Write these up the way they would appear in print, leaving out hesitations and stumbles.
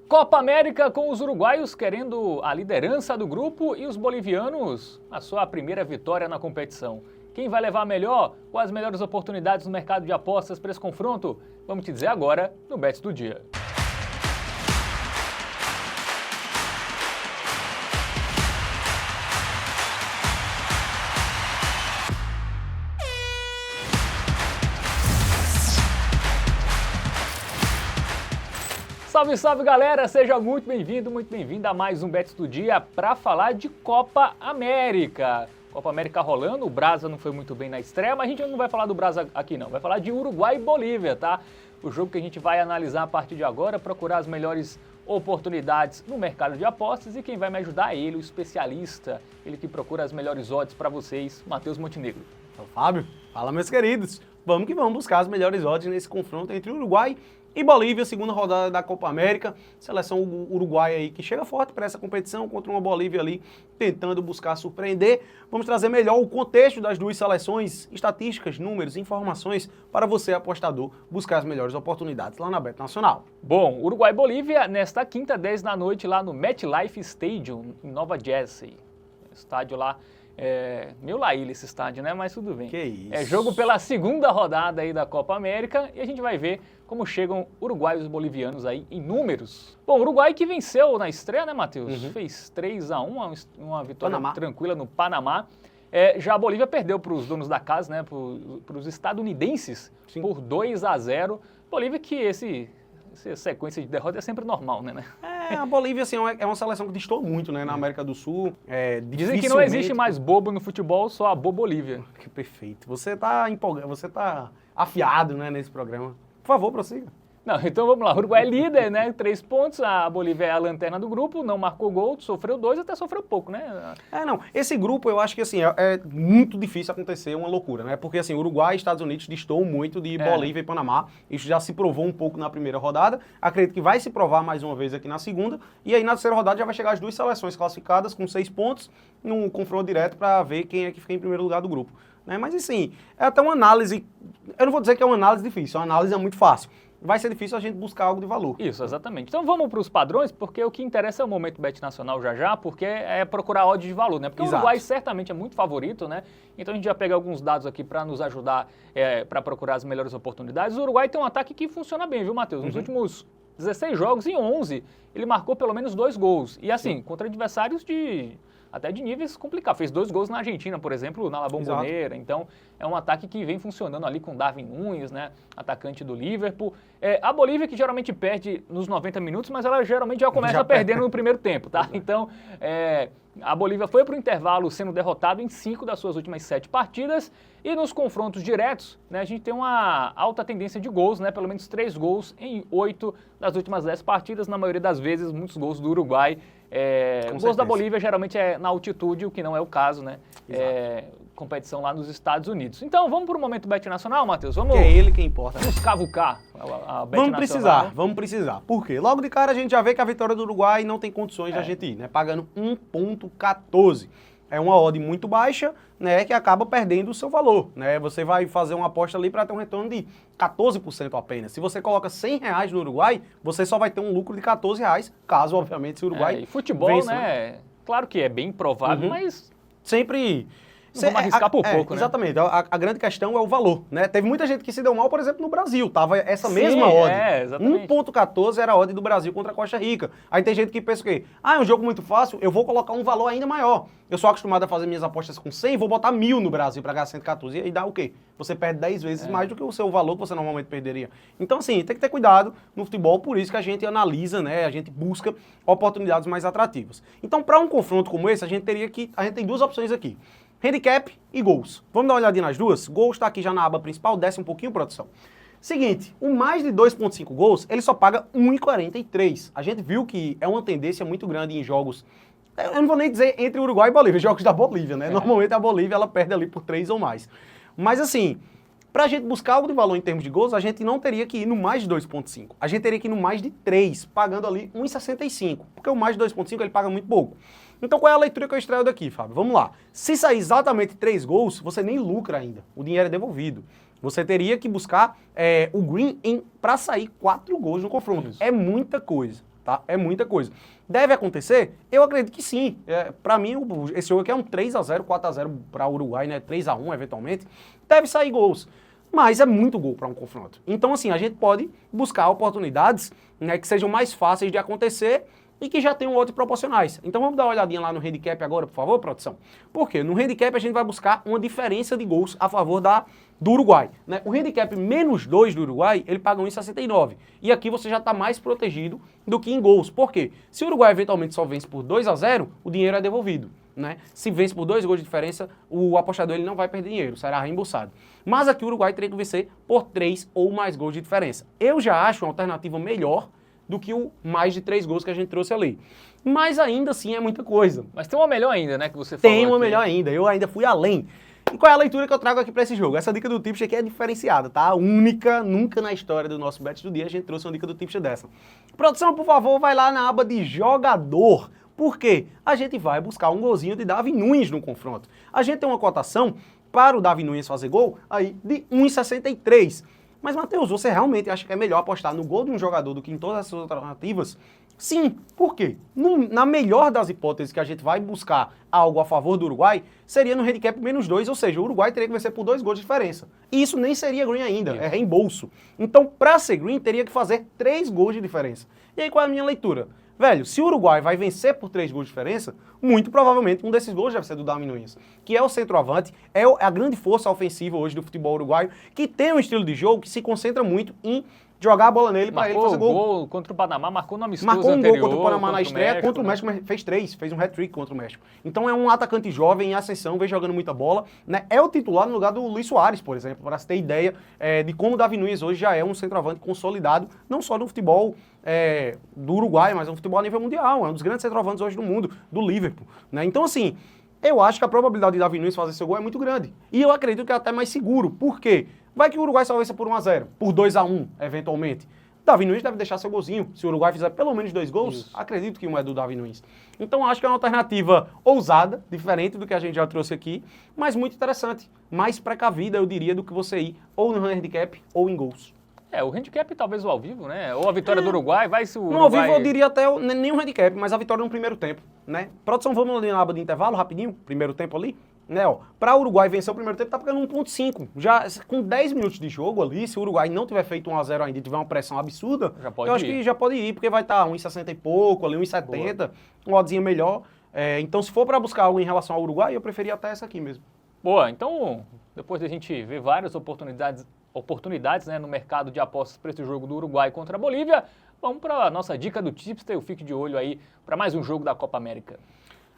Copa América com os uruguaios querendo a liderança do grupo e os bolivianos a sua primeira vitória na competição. Quem vai levar melhor? Quais as melhores oportunidades no mercado de apostas para esse confronto? Vamos te dizer agora no Bets do Dia. Salve, salve galera, seja muito bem-vindo, muito bem-vinda a mais um Bets do Dia para falar de Copa América. Copa América rolando, o Brasa não foi muito bem na estreia, mas a gente não vai falar do Brasa aqui não, vai falar de Uruguai e Bolívia, tá? O jogo que a gente vai analisar a partir de agora, procurar as melhores oportunidades no mercado de apostas e quem vai me ajudar é ele, o especialista, ele que procura as melhores odds para vocês, Matheus Montenegro. Então, Fábio, fala meus queridos, vamos que vamos buscar as melhores odds nesse confronto entre Uruguai e Bolívia, segunda rodada da Copa América, seleção uruguaia aí que chega forte para essa competição contra uma Bolívia ali tentando buscar surpreender. Vamos trazer melhor o contexto das duas seleções, estatísticas, números, informações para você, apostador, buscar as melhores oportunidades lá na Bet Nacional. Bom, Uruguai e Bolívia nesta quinta, 10 da noite lá no MetLife Stadium, em Nova Jersey. Estádio lá, meio laíla esse estádio, né? Mas tudo bem. Que isso. É jogo pela segunda rodada aí da Copa América e a gente vai ver como chegam uruguaios e bolivianos aí em números. Bom, o Uruguai que venceu na estreia, né, Matheus? Fez 3-1, uma vitória tranquila no Panamá. Já a Bolívia perdeu para os donos da casa, né, para os estadunidenses, sim, por 2-0. Bolívia que essa sequência de derrotas é sempre normal, né? A Bolívia assim, é uma seleção que distou muito, né, na América do Sul. Dizem que não existe mais bobo no futebol, só a Bobolívia. Que perfeito. Você tá empolgado, você tá afiado, né, nesse programa. Por favor, prossiga. Não, então vamos lá. O Uruguai é líder, né? 3 pontos. A Bolívia é a lanterna do grupo, não marcou gol, sofreu 2, até sofreu pouco, né? Não. Esse grupo eu acho que assim, é muito difícil acontecer uma loucura, né? Porque assim, Uruguai e Estados Unidos distou muito de Bolívia e Panamá. Isso já se provou um pouco na primeira rodada. Acredito que vai se provar mais uma vez aqui na segunda. E aí na terceira rodada já vai chegar as duas seleções classificadas com 6 pontos num confronto direto para ver quem é que fica em primeiro lugar do grupo. Mas assim, é até uma análise, eu não vou dizer que é uma análise difícil, uma análise é muito fácil. Vai ser difícil a gente buscar algo de valor. Isso, exatamente. Então vamos para os padrões, porque o que interessa é o momento Bet Nacional já, porque é procurar odds de valor, né? Porque o Uruguai certamente é muito favorito, né? Então a gente já pega alguns dados aqui para nos ajudar para procurar as melhores oportunidades. O Uruguai tem um ataque que funciona bem, viu, Matheus? Nos últimos 16 jogos, em 11, ele marcou pelo menos 2 gols. E assim, contra adversários até de níveis complicados. Fez 2 gols na Argentina, por exemplo, na La Bombonera. Então, é um ataque que vem funcionando ali com Darwin Núñez, né, atacante do Liverpool. A Bolívia que geralmente perde nos 90 minutos, mas ela geralmente já começa perdendo no primeiro tempo, tá? Então, a Bolívia foi para o intervalo sendo derrotado em 5 das suas últimas 7 partidas. E nos confrontos diretos, né, a gente tem uma alta tendência de gols, né, pelo menos 3 gols em 8 das últimas 10 partidas. Na maioria das vezes, muitos gols do Uruguai. Os gols da Bolívia geralmente é na altitude, o que não é o caso, né? Competição lá nos Estados Unidos. Então, vamos para o momento Bet Nacional, Matheus? Vamos, que é ele que importa. Vamos cavucar a Bet Nacional. Vamos precisar. Por quê? Logo de cara a gente já vê que a vitória do Uruguai não tem condições de a gente ir, né? Pagando 1,14. É uma odd muito baixa, né, que acaba perdendo o seu valor, né? Você vai fazer uma aposta ali para ter um retorno de 14% apenas. Se você coloca R$100 no Uruguai, você só vai ter um lucro de R$14, caso, obviamente, se o Uruguai e futebol, vença, né? Claro que é bem provável, mas sempre vamos arriscar por pouco, né? Exatamente. A grande questão é o valor, né? Teve muita gente que se deu mal, por exemplo, no Brasil. Tava essa mesma odd. 1,14 era a odd do Brasil contra a Costa Rica. Aí tem gente que pensa o quê? É um jogo muito fácil, eu vou colocar um valor ainda maior. Eu sou acostumado a fazer minhas apostas com 100, vou botar 1.000 no Brasil para ganhar 114. E aí dá o quê? Você perde 10 vezes mais do que o seu valor que você normalmente perderia. Então, assim, tem que ter cuidado no futebol, por isso que a gente analisa, né? A gente busca oportunidades mais atrativas. Então, para um confronto como esse, a gente tem 2 opções aqui. Handicap e gols. Vamos dar uma olhadinha nas duas? Gols está aqui já na aba principal, desce um pouquinho, produção. Seguinte, o mais de 2,5 gols, ele só paga 1,43. A gente viu que é uma tendência muito grande em jogos, eu não vou nem dizer entre Uruguai e Bolívia, jogos da Bolívia, né? Normalmente a Bolívia, ela perde ali por 3 ou mais. Mas assim, para a gente buscar algo de valor em termos de gols, a gente não teria que ir no mais de 2,5. A gente teria que ir no mais de 3, pagando ali 1,65. Porque o mais de 2,5 ele paga muito pouco. Então qual é a leitura que eu extraio daqui, Fábio? Vamos lá. Se sair exatamente 3 gols, você nem lucra ainda. O dinheiro é devolvido. Você teria que buscar o green para sair 4 gols no confronto. Isso. É muita coisa. tá? É muita coisa. Deve acontecer? Eu acredito que sim. Para mim, esse jogo aqui é um 3-0, 4-0 para o Uruguai, né? 3-1 eventualmente. Deve sair gols. Mas é muito gol para um confronto. Então, assim, a gente pode buscar oportunidades, né, que sejam mais fáceis de acontecer e que já tenham odds proporcionais. Então vamos dar uma olhadinha lá no handicap agora, por favor, produção. Por quê? No handicap a gente vai buscar uma diferença de gols a favor do Uruguai, né? O handicap -2 do Uruguai, ele paga 1,69. E aqui você já está mais protegido do que em gols. Por quê? Se o Uruguai eventualmente só vence por 2-0, o dinheiro é devolvido, né? Se vence por 2 gols de diferença, o apostador ele não vai perder dinheiro, será reembolsado. Mas aqui o Uruguai teria que vencer por 3 ou mais gols de diferença. Eu já acho uma alternativa melhor do que o mais de 3 gols que a gente trouxe ali. Mas ainda assim é muita coisa. Mas tem uma melhor ainda, né, que você falou. Tem uma melhor ainda, eu ainda fui além. E qual é a leitura que eu trago aqui para esse jogo? Essa dica do Tipster aqui é diferenciada, tá? Única, nunca na história do nosso Bet do Dia a gente trouxe uma dica do Tipster dessa. Produção, por favor, vai lá na aba de jogador. Por quê? A gente vai buscar um golzinho de Davi Nunes no confronto. A gente tem uma cotação para o Davi Nunes fazer gol aí de 1,63. Mas, Matheus, você realmente acha que é melhor apostar no gol de um jogador do que em todas as suas alternativas? Sim. Por quê? Na melhor das hipóteses que a gente vai buscar algo a favor do Uruguai, seria no handicap -2, ou seja, o Uruguai teria que vencer por 2 gols de diferença. E isso nem seria green ainda, é reembolso. Então, para ser green, teria que fazer 3 gols de diferença. E aí, qual é a minha leitura? Velho, se o Uruguai vai vencer por 3 gols de diferença, muito provavelmente um desses gols deve ser do Davi Nunes, que é o centroavante, é a grande força ofensiva hoje do futebol uruguaio, que tem um estilo de jogo que se concentra muito em jogar a bola nele para ele fazer gol. Contra o Panamá, marcou no amistoso Marcou um anterior, gol contra o Panamá na estreia, México, contra o México fez 3, fez um hat-trick contra o México. Então é um atacante jovem em ascensão, vem jogando muita bola, né? É o titular no lugar do Luis Soares, por exemplo, para se ter ideia de como o Davi Nunes hoje já é um centroavante consolidado, não só no futebol do Uruguai, mas no futebol a nível mundial, é um dos grandes centroavantes hoje do mundo, do Liverpool, né? Então assim, eu acho que a probabilidade de Davi Nunes fazer seu gol é muito grande. E eu acredito que é até mais seguro. Por quê? Vai que o Uruguai só vença por 1-0, por 2-1, eventualmente. Davi Nunes deve deixar seu golzinho. Se o Uruguai fizer pelo menos 2 gols, acredito que um é do Davi Nunes. Então acho que é uma alternativa ousada, diferente do que a gente já trouxe aqui, mas muito interessante. Mais precavida, eu diria, do que você ir ou no handicap ou em gols. O handicap talvez o ao vivo, né? Ou a vitória do Uruguai, vai se o Uruguai... No ao vivo eu diria até nem um handicap, mas a vitória no primeiro tempo, né? Produção, vamos ali na aba de intervalo, rapidinho, primeiro tempo ali. Né, para o Uruguai vencer o primeiro tempo, tá pagando 1,5. Já com 10 minutos de jogo ali, se o Uruguai não tiver feito 1-0 ainda e tiver uma pressão absurda, eu acho que já pode ir, porque vai estar 1,60 e pouco, ali 1,70, uma oddzinha melhor. Então, se for para buscar algo em relação ao Uruguai, eu preferia até essa aqui mesmo. Boa, então, depois da gente ver várias oportunidades, né, no mercado de apostas para esse jogo do Uruguai contra a Bolívia, vamos para a nossa dica do Tipster, fique de olho aí para mais um jogo da Copa América.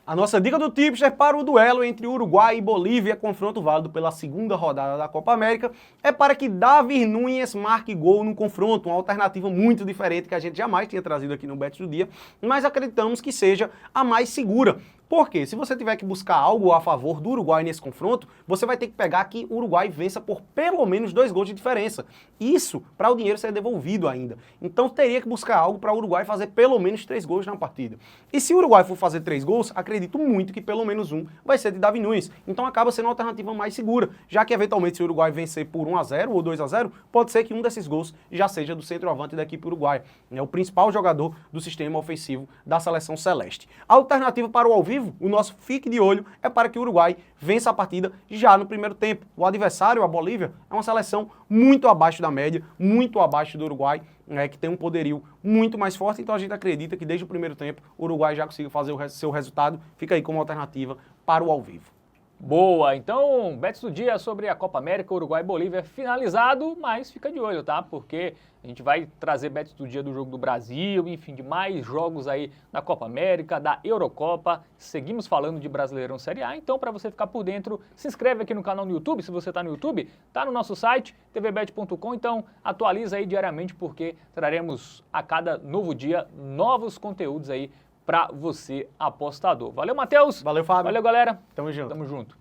A nossa dica do Tipster para o duelo entre Uruguai e Bolívia, confronto válido pela segunda rodada da Copa América, é para que Davi Nunes marque gol no confronto, uma alternativa muito diferente que a gente jamais tinha trazido aqui no Bet do Dia, mas acreditamos que seja a mais segura. Porque se você tiver que buscar algo a favor do Uruguai nesse confronto, você vai ter que pegar que o Uruguai vença por pelo menos 2 gols de diferença. Isso para o dinheiro ser devolvido ainda. Então teria que buscar algo para o Uruguai fazer pelo menos 3 gols na partida. E se o Uruguai for fazer 3 gols, acredito muito que pelo menos um vai ser de Davi Nunes. Então acaba sendo uma alternativa mais segura, já que eventualmente se o Uruguai vencer por 1-0 ou 2-0, pode ser que um desses gols já seja do centroavante da equipe uruguaia. É o principal jogador do sistema ofensivo da seleção celeste. A alternativa para o ao vivo, o nosso fique de olho, é para que o Uruguai vença a partida já no primeiro tempo. O adversário, a Bolívia, é uma seleção muito abaixo da média, muito abaixo do Uruguai, que tem um poderio muito mais forte, então a gente acredita que desde o primeiro tempo o Uruguai já consiga fazer o seu resultado. Fica aí como alternativa para o ao vivo. Boa, então, bets do dia sobre a Copa América, Uruguai e Bolívia finalizado, mas fica de olho, tá? Porque a gente vai trazer bets do dia do jogo do Brasil, enfim, de mais jogos aí da Copa América, da Eurocopa. Seguimos falando de Brasileirão Série A, então para você ficar por dentro, se inscreve aqui no canal no YouTube, se você tá no YouTube, tá no nosso site, tvbet.com, então atualiza aí diariamente porque traremos a cada novo dia novos conteúdos aí para você, apostador. Valeu, Matheus. Valeu, Fábio. Valeu, galera. Tamo junto. Tamo junto.